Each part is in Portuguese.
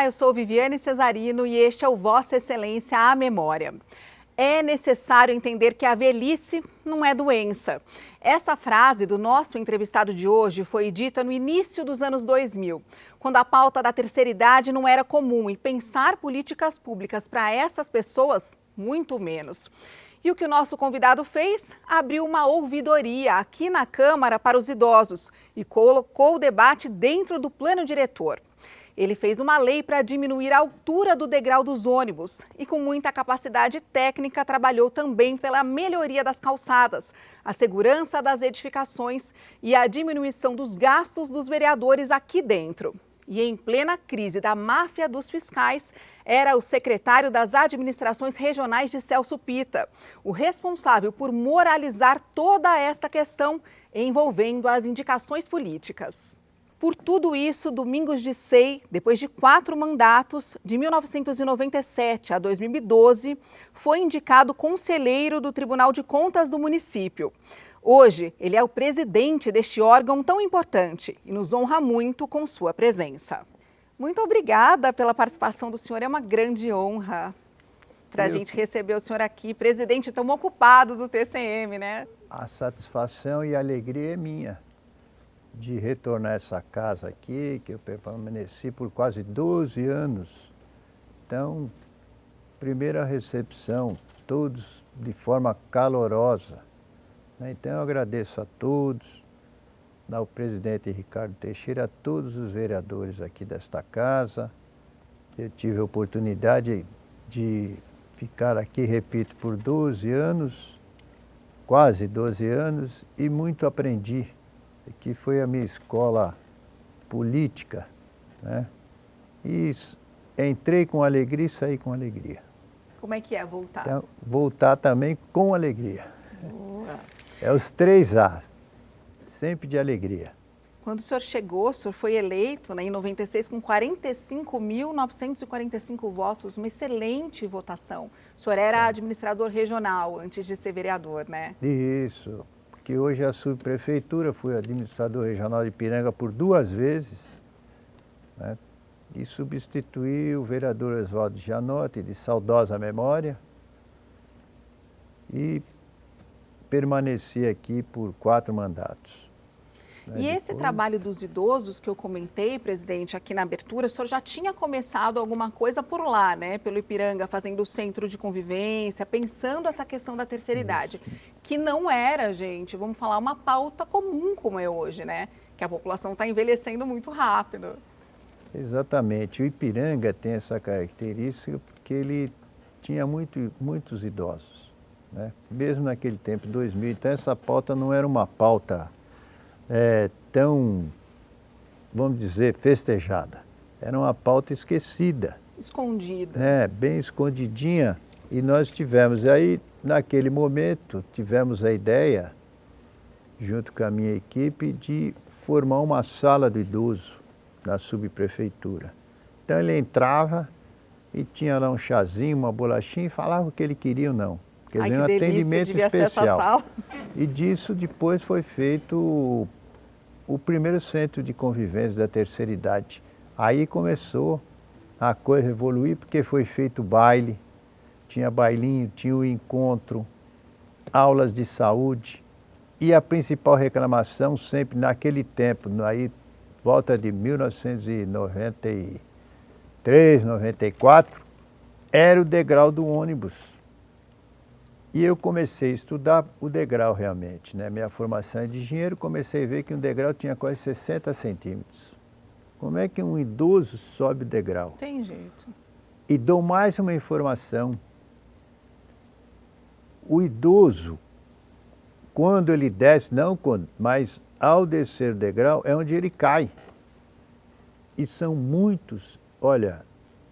Olá, eu sou Viviane Cesarino e este é o Vossa Excelência à Memória. É necessário entender que a velhice não é doença. Essa frase do nosso entrevistado de hoje foi dita no início dos anos 2000, quando a pauta da terceira idade não era comum e pensar políticas públicas para essas pessoas, muito menos. E o que o nosso convidado fez? Abriu uma ouvidoria aqui na Câmara para os idosos e colocou o debate dentro do plano diretor. Ele fez uma lei para diminuir a altura do degrau dos ônibus e, com muita capacidade técnica, trabalhou também pela melhoria das calçadas, a segurança das edificações e a diminuição dos gastos dos vereadores aqui dentro. E em plena crise da máfia dos fiscais, era o secretário das administrações regionais de Celso Pitta, o responsável por moralizar toda esta questão envolvendo as indicações políticas. Por tudo isso, Domingos de Sei, depois de 4 mandatos, de 1997 a 2012, foi indicado conselheiro do Tribunal de Contas do município. Hoje, ele é o presidente deste órgão tão importante e nos honra muito com sua presença. Muito obrigada pela participação do senhor, é uma grande honra para a gente receber o senhor aqui, presidente tão ocupado do TCM, né? A satisfação e a alegria é minha de retornar a essa casa aqui, que eu permaneci por quase 12 anos. Então, primeira recepção, todos de forma calorosa. Então, eu agradeço a todos, ao presidente Ricardo Teixeira, a todos os vereadores aqui desta casa. Eu tive a oportunidade de ficar aqui, repito, por 12 anos, quase 12 anos, e muito aprendi, que foi a minha escola política, né? E entrei com alegria e saí com alegria. Como é que é voltar? Então, voltar também com alegria. Boa. É os 3 A, sempre de alegria. Quando o senhor chegou, o senhor foi eleito, né, em 96 com 45.945 votos, uma excelente votação. O senhor era administrador regional antes de ser vereador, né? Isso, porque hoje é a subprefeitura, fui administrador regional de Ipiranga por 2 vezes, né? E substituí o vereador Oswaldo Gianotti, de saudosa memória, e permaneci aqui por 4 mandatos. E esse trabalho dos idosos que eu comentei, presidente, aqui na abertura, o senhor já tinha começado alguma coisa por lá, né? Pelo Ipiranga, fazendo o centro de convivência, pensando essa questão da terceira idade, que não era, gente, vamos falar, uma pauta comum como é hoje, né? Que a população está envelhecendo muito rápido. Exatamente. O Ipiranga tem essa característica porque ele tinha muitos idosos, né? Mesmo naquele tempo, 2000, então essa pauta não era uma pauta tão, vamos dizer, festejada. Era uma pauta esquecida. Escondida. Bem escondidinha. E nós tivemos, aí naquele momento, tivemos a ideia, junto com a minha equipe, de formar uma sala do idoso na subprefeitura. Então ele entrava e tinha lá um chazinho, uma bolachinha e falava o que ele queria ou não. Quer dizer, um atendimento especial. E disso depois foi feito o primeiro centro de convivência da terceira idade. Aí começou a coisa a evoluir, porque foi feito baile, tinha bailinho, tinha o encontro, aulas de saúde. E a principal reclamação sempre naquele tempo, aí volta de 1993, 94, era o degrau do ônibus. E eu comecei a estudar o degrau realmente, né? Minha formação é de engenheiro, comecei a ver que um degrau tinha quase 60 centímetros. Como é que um idoso sobe o degrau? Tem jeito. E dou mais uma informação. O idoso, quando ele desce, mas ao descer o degrau é onde ele cai. E são muitos, olha,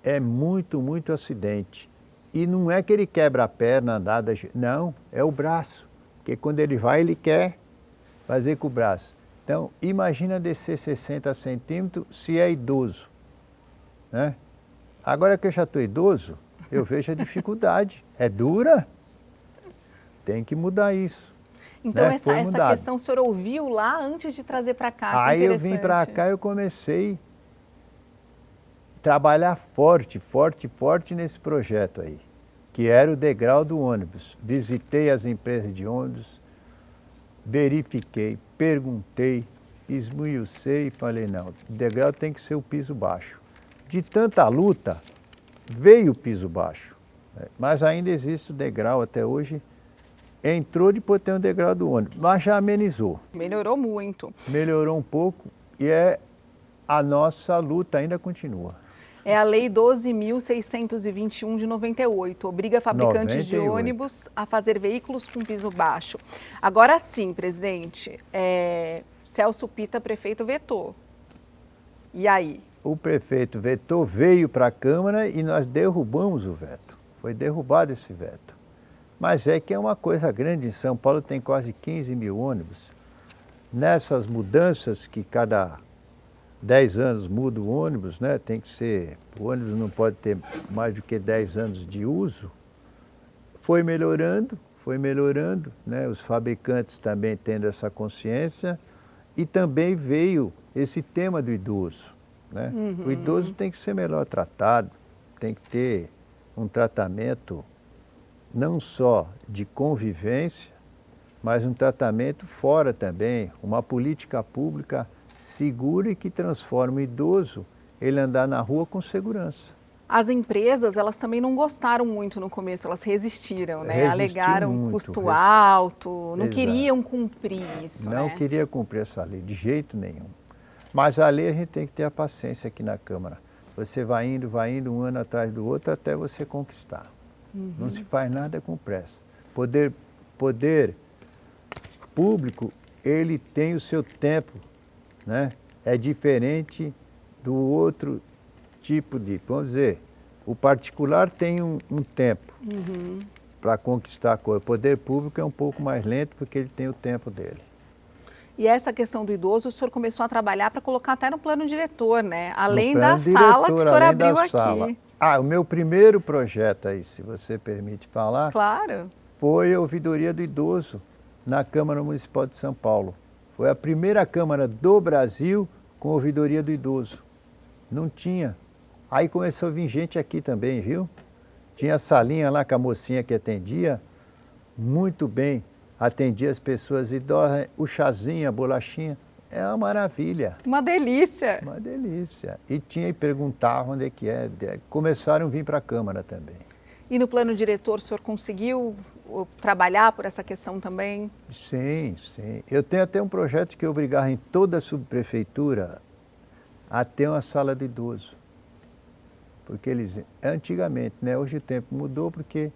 é muito acidente. E não é que ele quebra a perna, nada, não, é o braço. Porque quando ele vai, ele quer fazer com o braço. Então, imagina descer 60 centímetros se é idoso, né? Agora que eu já estou idoso, eu vejo a dificuldade. É dura, tem que mudar isso. Então, né? essa questão o senhor ouviu lá antes de trazer para cá? Aí eu vim para cá e eu comecei trabalhar forte, forte, forte nesse projeto aí, que era o degrau do ônibus. Visitei as empresas de ônibus, verifiquei, perguntei, esmiucei e falei, não, o degrau tem que ser o piso baixo. De tanta luta, veio o piso baixo, né? Mas ainda existe o degrau até hoje. Entrou depois tem o degrau do ônibus, mas já amenizou. Melhorou muito. Melhorou um pouco e a nossa luta ainda continua. É a Lei 12.621 de 98, obriga fabricantes de 98. ônibus a fazer veículos com piso baixo. Agora sim, presidente, Celso Pitta, prefeito, vetou. E aí? O prefeito vetou, veio para a Câmara e nós derrubamos o veto. Foi derrubado esse veto. Mas é que é uma coisa grande, em São Paulo tem quase 15 mil ônibus. Nessas mudanças que cada 10 anos muda o ônibus, né? Tem que ser, o ônibus não pode ter mais do que 10 anos de uso. Foi melhorando, né? Os fabricantes também tendo essa consciência e também veio esse tema do idoso, né? O idoso tem que ser melhor tratado, tem que ter um tratamento não só de convivência, mas um tratamento fora também, uma política pública segura e que transforma o idoso, ele andar na rua com segurança. As empresas, elas também não gostaram muito no começo, elas resistiram, né? Alegaram muito, custo alto, não Exato. queriam cumprir isso, Não né? queria cumprir essa lei, de jeito nenhum. Mas a lei a gente tem que ter a paciência aqui na Câmara. Você vai indo, um ano atrás do outro, até você conquistar. Não se faz nada com pressa. Poder público, ele tem o seu tempo, né? É diferente do outro tipo de, vamos dizer, o particular tem um tempo para conquistar a coisa. O poder público é um pouco mais lento porque ele tem o tempo dele. E essa questão do idoso, o senhor começou a trabalhar para colocar até no plano diretor, né? Além No da plano sala que o diretor, senhor além abriu da aqui. sala. O meu primeiro projeto aí, se você permite falar, Claro. foi a ouvidoria do idoso na Câmara Municipal de São Paulo. Foi a primeira Câmara do Brasil com ouvidoria do idoso. Não tinha. Aí começou a vir gente aqui também, viu? Tinha a salinha lá com a mocinha que atendia, muito bem, atendia as pessoas idosas, o chazinho, a bolachinha. É uma maravilha. Uma delícia. Uma delícia. E tinha e perguntava onde é que é. Começaram a vir para a Câmara também. E no plano diretor, o senhor conseguiu trabalhar por essa questão também? Sim, sim. Eu tenho até um projeto que obrigava em toda a subprefeitura a ter uma sala de idoso. Porque eles, antigamente, né? Hoje o tempo mudou porque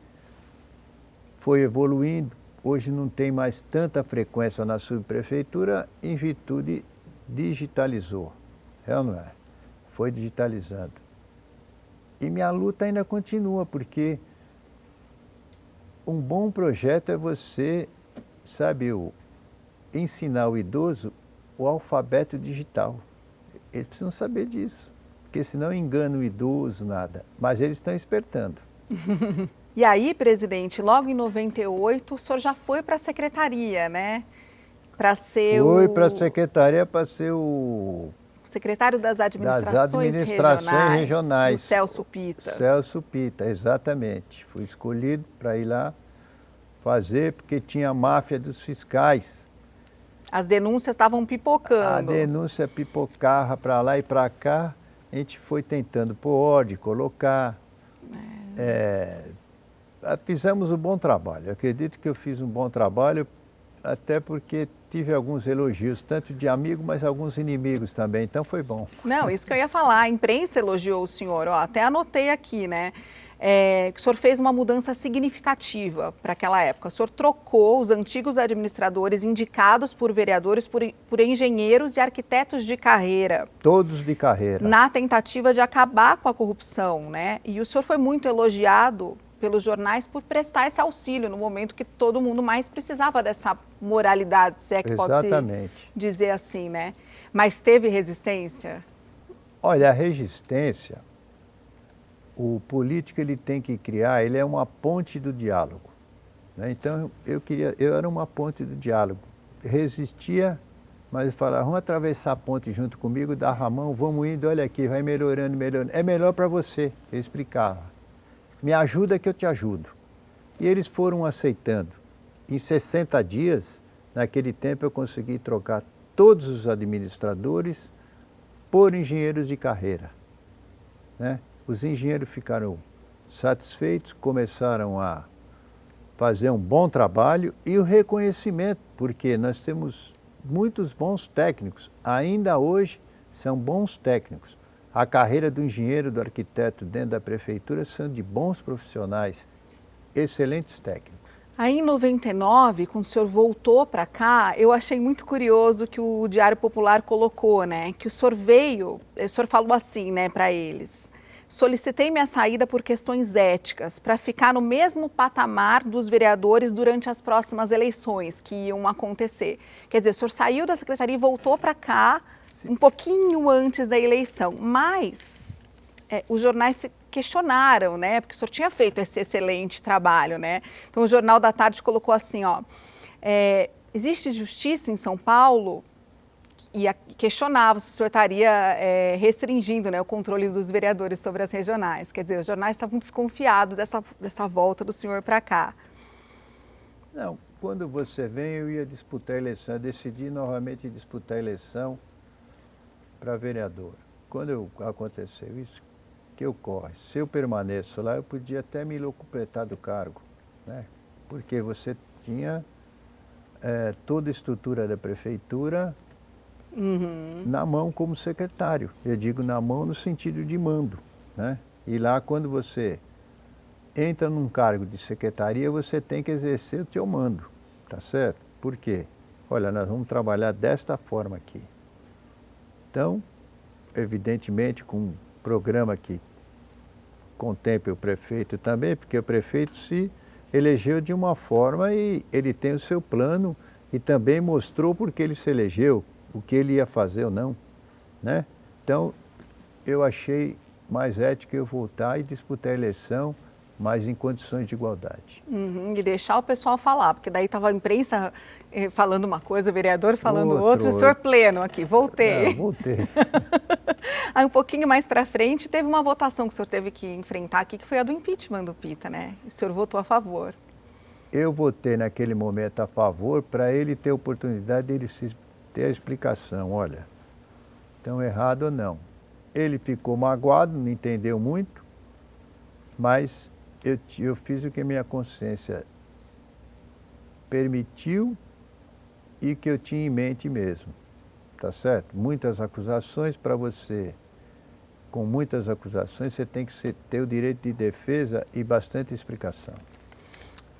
foi evoluindo. Hoje não tem mais tanta frequência na subprefeitura em virtude digitalizou. É ou não é? Foi digitalizando. E minha luta ainda continua, porque um bom projeto é você, sabe, ensinar o idoso o alfabeto digital. Eles precisam saber disso, porque senão engana o idoso, nada. Mas eles estão espertando. E aí, presidente, logo em 98, o senhor já foi para a secretaria, né? Para ser Foi para a secretaria para ser o secretário das administrações regionais, do Celso Pitta. Celso Pitta, exatamente. Fui escolhido para ir lá fazer, porque tinha a máfia dos fiscais. As denúncias estavam pipocando. A denúncia pipocava para lá e para cá. A gente foi tentando pôr ordem, colocar. Fizemos um bom trabalho. Eu acredito que eu fiz um bom trabalho, até porque tive alguns elogios, tanto de amigos, mas alguns inimigos também, então foi bom. Não, isso que eu ia falar, a imprensa elogiou o senhor, ó, até anotei aqui, né? Que o senhor fez uma mudança significativa para aquela época. O senhor trocou os antigos administradores indicados por vereadores por engenheiros e arquitetos de carreira. Todos de carreira. Na tentativa de acabar com a corrupção, né? E o senhor foi muito elogiado pelos jornais por prestar esse auxílio no momento que todo mundo mais precisava dessa moralidade, se é que pode se dizer assim, né? Mas teve resistência? Olha, a resistência, o político ele tem que criar, ele é uma ponte do diálogo, né? Então eu era uma ponte do diálogo, resistia Mas ele falava, vamos atravessar a ponte junto comigo, dava a mão, vamos indo, olha aqui, vai melhorando, melhorando. É melhor para você, eu explicava. Me ajuda que eu te ajudo. E eles foram aceitando. Em 60 dias, naquele tempo, eu consegui trocar todos os administradores por engenheiros de carreira, né? Os engenheiros ficaram satisfeitos, começaram a fazer um bom trabalho e o reconhecimento, porque nós temos muitos bons técnicos, ainda hoje são bons técnicos. A carreira do engenheiro, do arquiteto dentro da prefeitura são de bons profissionais, excelentes técnicos. Aí em 99, quando o senhor voltou para cá, eu achei muito curioso que o Diário Popular colocou, né? Que o senhor veio, o senhor falou assim, né, para eles. Solicitei minha saída por questões éticas, para ficar no mesmo patamar dos vereadores durante as próximas eleições que iam acontecer. Quer dizer, o senhor saiu da secretaria e voltou para cá um pouquinho antes da eleição, mas os jornais se questionaram, né? Porque o senhor tinha feito esse excelente trabalho, né? Então o Jornal da Tarde colocou assim, ó, existe justiça em São Paulo? E questionava se o senhor estaria restringindo, né, o controle dos vereadores sobre as regionais. Quer dizer, os jornais estavam desconfiados dessa volta do senhor para cá. Não, quando você vem, eu ia disputar a eleição. Eu decidi novamente disputar a eleição para vereador. Quando aconteceu isso, que ocorre? Se eu permaneço lá, eu podia até me locupletar do cargo, né? Porque você tinha toda a estrutura da prefeitura na mão como secretário. Eu digo na mão no sentido de mando, né? E lá quando você entra num cargo de secretaria, você tem que exercer o teu mando, tá certo? Por quê? Olha, nós vamos trabalhar desta forma aqui. Então, evidentemente, com um programa que contemple o prefeito também, porque o prefeito se elegeu de uma forma e ele tem o seu plano e também mostrou por que ele se elegeu, o que ele ia fazer ou não, né? Então, eu achei mais ético eu voltar e disputar a eleição, mas em condições de igualdade. E deixar o pessoal falar, porque daí estava a imprensa falando uma coisa, o vereador falando outra, o senhor pleno aqui, voltei. Não, voltei. Aí um pouquinho mais para frente, teve uma votação que o senhor teve que enfrentar aqui, que foi a do impeachment do Pita, né? E o senhor votou a favor. Eu votei naquele momento a favor para ele ter a oportunidade de ele ter a explicação, olha, estão errado ou não. Ele ficou magoado, não entendeu muito, mas eu fiz o que minha consciência permitiu e que eu tinha em mente mesmo, tá certo? Muitas acusações para você, com muitas acusações, você tem que ter o direito de defesa e bastante explicação.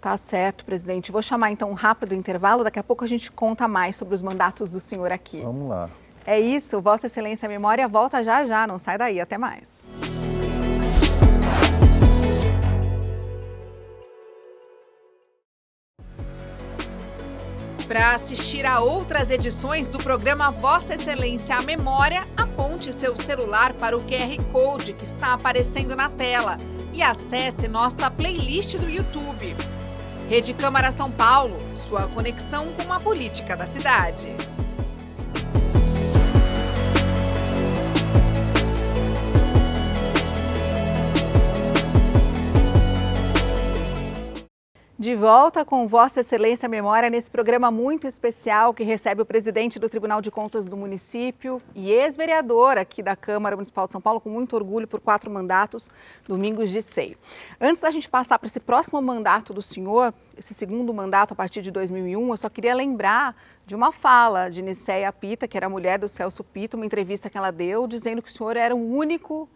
Tá certo, presidente. Vou chamar então um rápido intervalo, daqui a pouco a gente conta mais sobre os mandatos do senhor aqui. Vamos lá. É isso, Vossa Excelência Memória volta já já, não sai daí, até mais. Para assistir a outras edições do programa Vossa Excelência a Memória, aponte seu celular para o QR Code que está aparecendo na tela e acesse nossa playlist do YouTube. Rede Câmara São Paulo, sua conexão com a política da cidade. De volta com Vossa Excelência Memória nesse programa muito especial que recebe o presidente do Tribunal de Contas do município e ex-vereador aqui da Câmara Municipal de São Paulo, com muito orgulho por 4 mandatos, Domingos de Seio. Antes da gente passar para esse próximo mandato do senhor, esse segundo mandato a partir de 2001, eu só queria lembrar de uma fala de Nicéia Pita, que era a mulher do Celso Pita, uma entrevista que ela deu, dizendo que o senhor era o único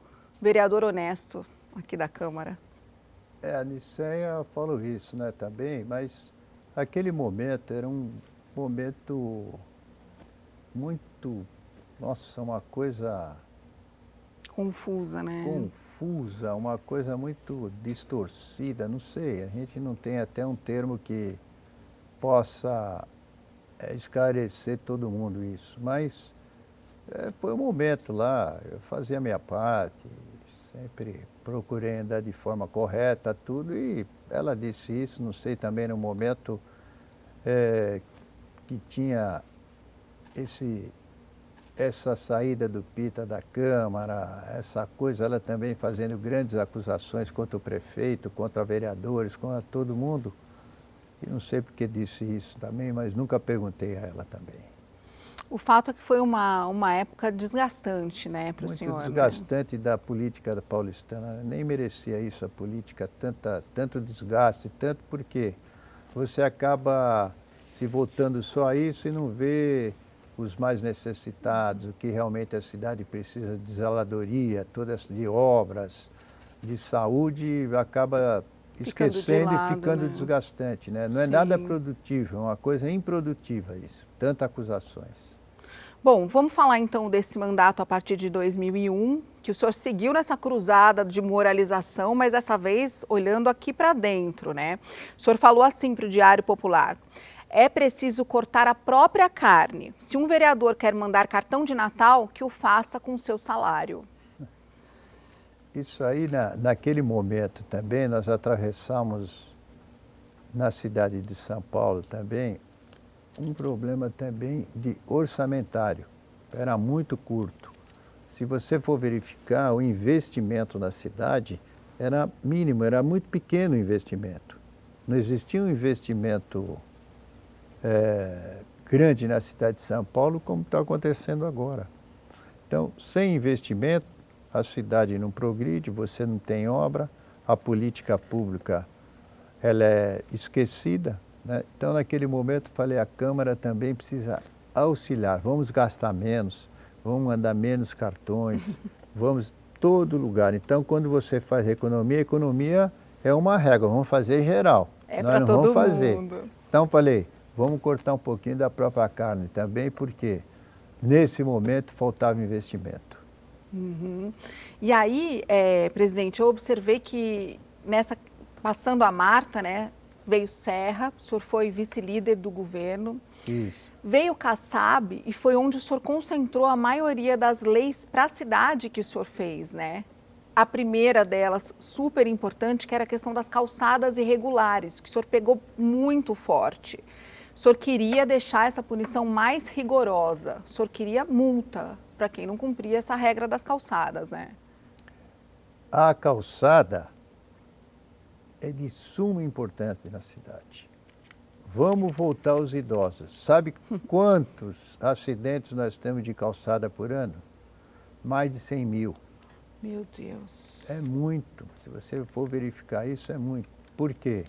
vereador honesto aqui da Câmara. A Nicéia falou isso, né, também, mas aquele momento era um momento muito, nossa, uma coisa confusa, né? Confusa, uma coisa muito distorcida, não sei, a gente não tem até um termo que possa esclarecer todo mundo isso, mas foi um momento lá, eu fazia a minha parte, sempre procurei andar de forma correta, tudo, e ela disse isso, não sei, também no momento que tinha essa saída do Pita da Câmara, essa coisa, ela também fazendo grandes acusações contra o prefeito, contra vereadores, contra todo mundo. E não sei porque disse isso também, mas nunca perguntei a ela também. O fato é que foi uma época desgastante, né, para o senhor. Muito desgastante, né? Da política paulistana. Nem merecia isso a política, tanto desgaste, tanto porque você acaba se voltando só a isso e não vê os mais necessitados, o que realmente a cidade precisa de zeladoria, todas de obras, de saúde, acaba esquecendo e ficando, né, desgastante, né? Não é nada produtivo, é uma coisa improdutiva isso, tantas acusações. Bom, vamos falar então desse mandato a partir de 2001, que o senhor seguiu nessa cruzada de moralização, mas dessa vez olhando aqui para dentro, né? O senhor falou assim para o Diário Popular: é preciso cortar a própria carne. Se um vereador quer mandar cartão de Natal, que o faça com o seu salário. Isso aí, naquele momento também, nós atravessamos na cidade de São Paulo também um problema também de orçamentário. Era muito curto. Se você for verificar, o investimento na cidade era mínimo, era muito pequeno o investimento. Não existia um investimento grande na cidade de São Paulo como está acontecendo agora. Então, sem investimento, a cidade não progride, você não tem obra, a política pública ela é esquecida, né? Então, naquele momento, falei, a Câmara também precisa auxiliar, vamos gastar menos, vamos mandar menos cartões, vamos todo lugar. Então, quando você faz economia é uma regra, vamos fazer geral, nós não vamos fazer. Então, falei, vamos cortar um pouquinho da própria carne também, porque nesse momento faltava investimento. Uhum. E aí, presidente, eu observei que passando a Marta, né, veio Serra, o senhor foi vice-líder do governo. Isso. Veio Kassab e foi onde o senhor concentrou a maioria das leis para a cidade que o senhor fez, né? A primeira delas, super importante, que era a questão das calçadas irregulares, que o senhor pegou muito forte. O senhor queria deixar essa punição mais rigorosa, o senhor queria multa para quem não cumpria essa regra das calçadas, né? A calçada é de suma importância na cidade. Vamos voltar aos idosos. Sabe quantos acidentes nós temos de calçada por ano? Mais de 100 mil. Meu Deus. É muito. Se você for verificar isso, é muito. Por quê?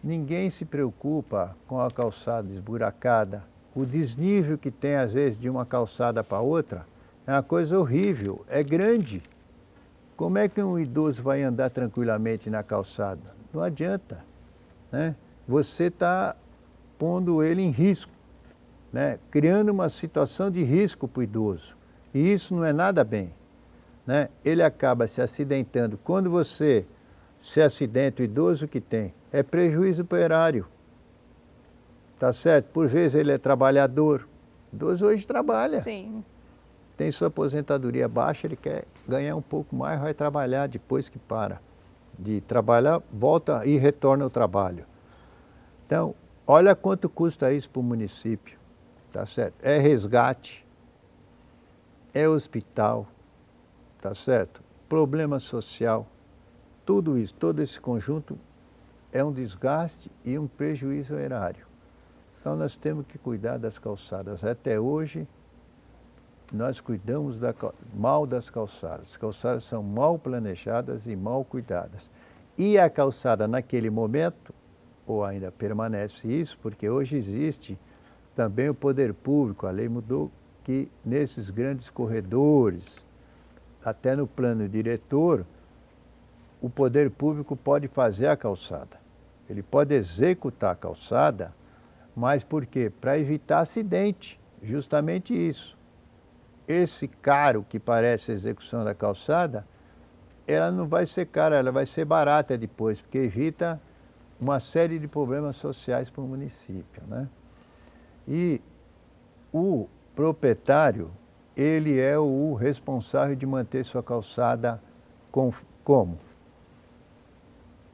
Ninguém se preocupa com a calçada esburacada. O desnível que tem, às vezes, de uma calçada para outra é uma coisa horrível, é grande. Como é que um idoso vai andar tranquilamente na calçada? Não adianta, né? Você está pondo ele em risco, né? Criando uma situação de risco para o idoso. E isso não é nada bem, né? Ele acaba se acidentando. Quando você se acidenta, o idoso que tem é prejuízo para o erário. Tá certo? Por vezes ele é trabalhador. O idoso hoje trabalha. Sim. Tem sua aposentadoria baixa, ele quer ganhar um pouco mais, vai trabalhar depois que para de trabalhar, volta e retorna ao trabalho. Então, olha quanto custa isso para o município, tá certo? É resgate, é hospital, tá certo? Problema social, tudo isso, todo esse conjunto é um desgaste e um prejuízo ao erário. Então, nós temos que cuidar das calçadas. Até hoje, nós cuidamos mal das calçadas. As calçadas são mal planejadas e mal cuidadas. E a calçada, naquele momento, ou ainda permanece isso, porque hoje existe também o poder público, a lei mudou, que nesses grandes corredores, até no plano diretor, o poder público pode fazer a calçada. Ele pode executar a calçada, mas por quê? Para evitar acidente, justamente isso. Esse caro que parece a execução da calçada, ela não vai ser cara, ela vai ser barata depois, porque evita uma série de problemas sociais para o município, né? E o proprietário, ele é o responsável de manter sua calçada como?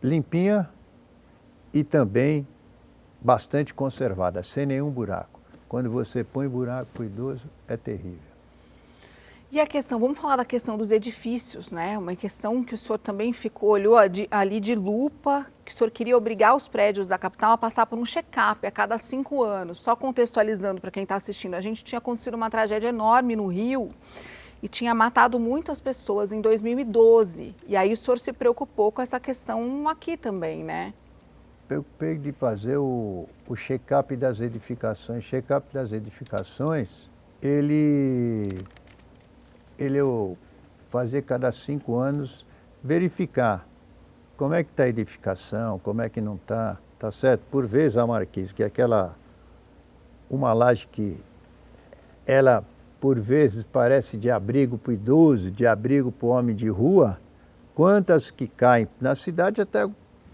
Limpinha e também bastante conservada, sem nenhum buraco. Quando você põe buraco para o idoso, é terrível. E a questão, vamos falar da questão dos edifícios, né? Uma questão que o senhor também olhou ali de lupa, que o senhor queria obrigar os prédios da capital a passar por um check-up a cada 5 anos. Só contextualizando para quem está assistindo, a gente tinha acontecido uma tragédia enorme no Rio e tinha matado muitas pessoas em 2012. E aí o senhor se preocupou com essa questão aqui também, né? Preocupei de fazer o check-up das edificações. Check-up das edificações, eu fazer cada 5 anos, verificar como é que está a edificação, como é que não está, tá certo? Por vezes a Marquise, que é uma laje que ela, por vezes, parece de abrigo para o idoso, de abrigo para o homem de rua, quantas que caem na cidade até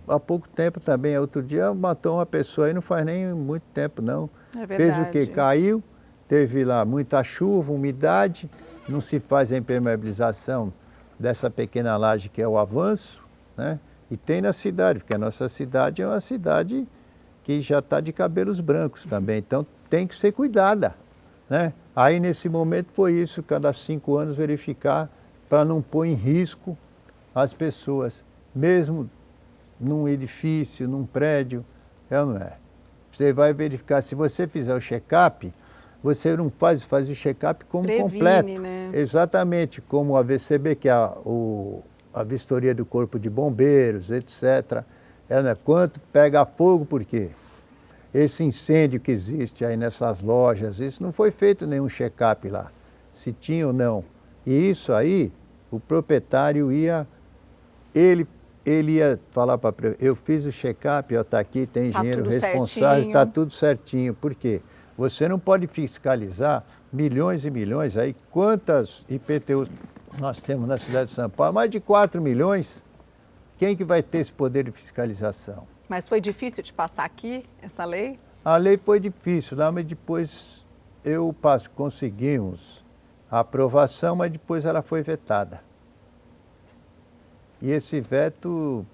há pouco tempo também. Outro dia matou uma pessoa aí, não faz nem muito tempo não. É verdade. Fez o quê? Caiu, teve lá muita chuva, umidade, não se faz a impermeabilização dessa pequena laje que é o avanço, né? E tem na cidade, porque a nossa cidade é uma cidade que já está de cabelos brancos também, então tem que ser cuidada, né? Aí nesse momento foi isso, cada 5 anos verificar para não pôr em risco as pessoas, mesmo num edifício, num prédio, não é? Você vai verificar, se você fizer o check-up, você não faz o check-up como Previne, completo. né? Exatamente, como a VCB, que é a vistoria do Corpo de Bombeiros, etc. Quanto pega fogo, por quê? Esse incêndio que existe aí nessas lojas, isso não foi feito nenhum check-up lá, se tinha ou não. E isso aí, o proprietário ele ia falar para a eu fiz o check-up, está aqui, tem engenheiro responsável, está tudo certinho. Por quê? Você não pode fiscalizar milhões e milhões aí, quantas IPTUs nós temos na cidade de São Paulo, mais de 4 milhões, quem que vai ter esse poder de fiscalização? Mas foi difícil de passar aqui, essa lei? A lei foi difícil, lá, mas depois conseguimos a aprovação, mas depois ela foi vetada. E esse veto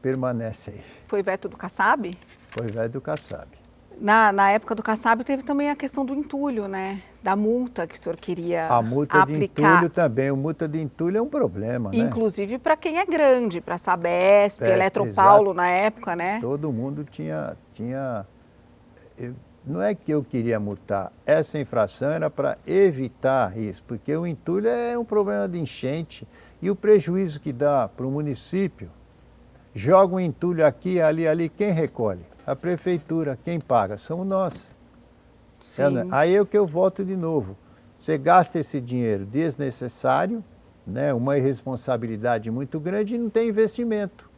permanece aí. Foi veto do Kassab? Foi veto do Kassab. Na época do Kassab teve também a questão do entulho, né? Da multa que o senhor queria aplicar. A multa de entulho também, a multa de entulho é um problema, né? Inclusive para quem é grande, para a Sabesp, Eletropaulo na época, né? Todo mundo tinha não é que eu queria multar, essa infração era para evitar isso, porque o entulho é um problema de enchente e o prejuízo que dá para o município, joga um entulho aqui, ali, quem recolhe? A prefeitura, quem paga? Somos nós. Aí é o que eu volto de novo, você gasta esse dinheiro desnecessário, né, uma irresponsabilidade muito grande e não tem investimento.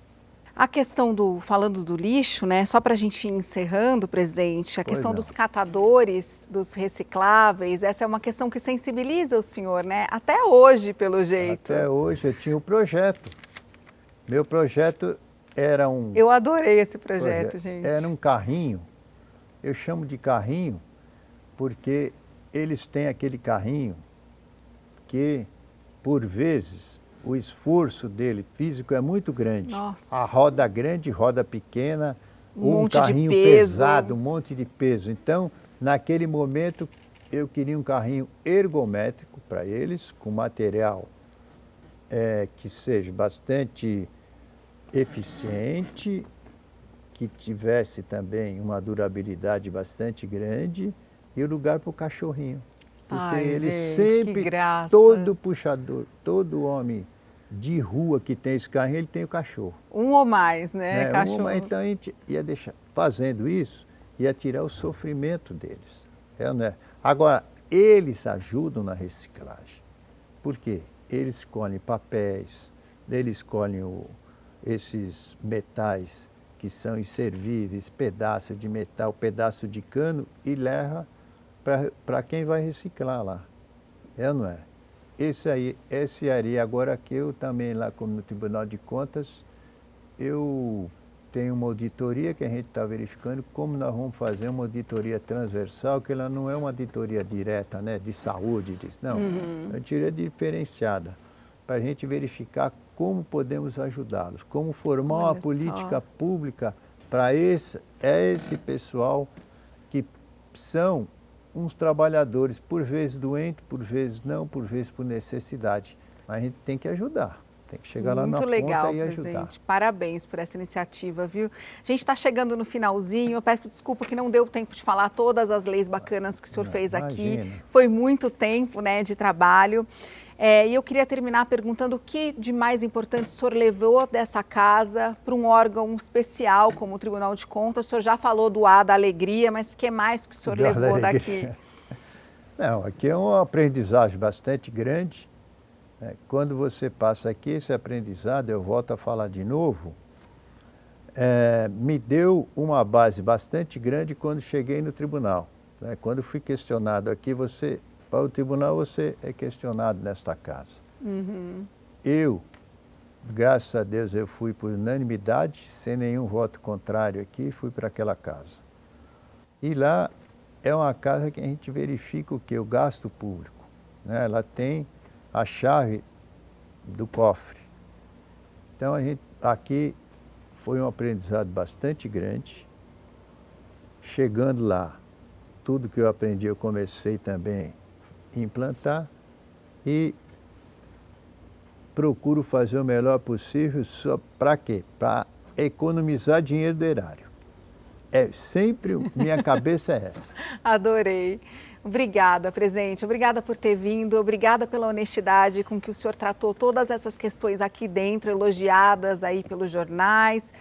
A questão falando do lixo, né, só para a gente ir encerrando, presidente, a questão dos catadores, dos recicláveis, essa é uma questão que sensibiliza o senhor, né? Até hoje, pelo jeito. Até hoje, eu tinha um projeto. Meu projeto era Eu adorei esse projeto, gente. Era um carrinho, eu chamo de carrinho, porque eles têm aquele carrinho que, por vezes, o esforço dele físico é muito grande. Nossa. A roda grande, roda pequena, um carrinho pesado, um monte de peso. Então, naquele momento, eu queria um carrinho ergométrico para eles, com material que seja bastante eficiente, que tivesse também uma durabilidade bastante grande e o lugar para o cachorrinho. Porque ele sempre, todo puxador, todo homem de rua que tem esse carrinho, ele tem o cachorro. Um ou mais, né, cachorro? Então a gente ia deixar, fazendo isso, ia tirar o sofrimento deles. Agora, eles ajudam na reciclagem. Por quê? Eles escolhem papéis, eles escolhem esses metais que são inservíveis, pedaço de metal, pedaço de cano e leva para quem vai reciclar lá. Não é? Esse aí, agora que eu também lá como no Tribunal de Contas, eu tenho uma auditoria que a gente está verificando como nós vamos fazer uma auditoria transversal, que ela não é uma auditoria direta, né, de saúde, não, é uma auditoria diferenciada, para a gente verificar como podemos ajudá-los, como formar uma política pública para esse pessoal que são uns trabalhadores, por vezes doentes, por vezes não, por vezes por necessidade. Mas a gente tem que ajudar, tem que chegar lá na ponta e ajudar. Presidente. Parabéns por essa iniciativa, viu? A gente está chegando no finalzinho, eu peço desculpa que não deu tempo de falar todas as leis bacanas que o senhor fez aqui. Foi muito tempo, né, de trabalho. E eu queria terminar perguntando o que de mais importante o senhor levou dessa casa para um órgão especial como o Tribunal de Contas. O senhor já falou do A da alegria, mas o que mais que o senhor levou daqui? Não, aqui é uma aprendizagem bastante grande. Quando você passa aqui, esse aprendizado, eu volto a falar de novo, me deu uma base bastante grande quando cheguei no tribunal. Quando fui questionado aqui, para o tribunal você é questionado nesta casa. Uhum. Eu, graças a Deus, eu fui por unanimidade, sem nenhum voto contrário aqui, fui para aquela casa. E lá é uma casa que a gente verifica o quê? O gasto público. Ela tem a chave do cofre. Então, aqui foi um aprendizado bastante grande. Chegando lá, tudo que eu aprendi eu comecei também a implantar e procuro fazer o melhor possível para quê? Para economizar dinheiro do erário. Sempre minha cabeça é essa. Adorei. Obrigada, presidente. Obrigada por ter vindo. Obrigada pela honestidade com que o senhor tratou todas essas questões aqui dentro, elogiadas aí pelos jornais,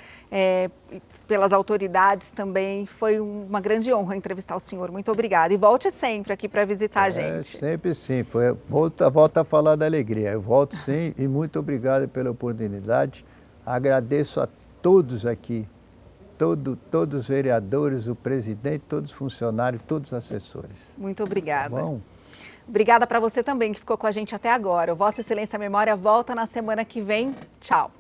pelas autoridades também. Foi uma grande honra entrevistar o senhor. Muito obrigada. E volte sempre aqui para visitar a gente. Sempre sim. Volto a falar da alegria. Eu volto sim e muito obrigado pela oportunidade. Agradeço a todos aqui. Todos os vereadores, o presidente, todos os funcionários, todos os assessores. Muito obrigada. Tá bom? Obrigada para você também que ficou com a gente até agora. O Vossa Excelência Memória volta na semana que vem. Tchau.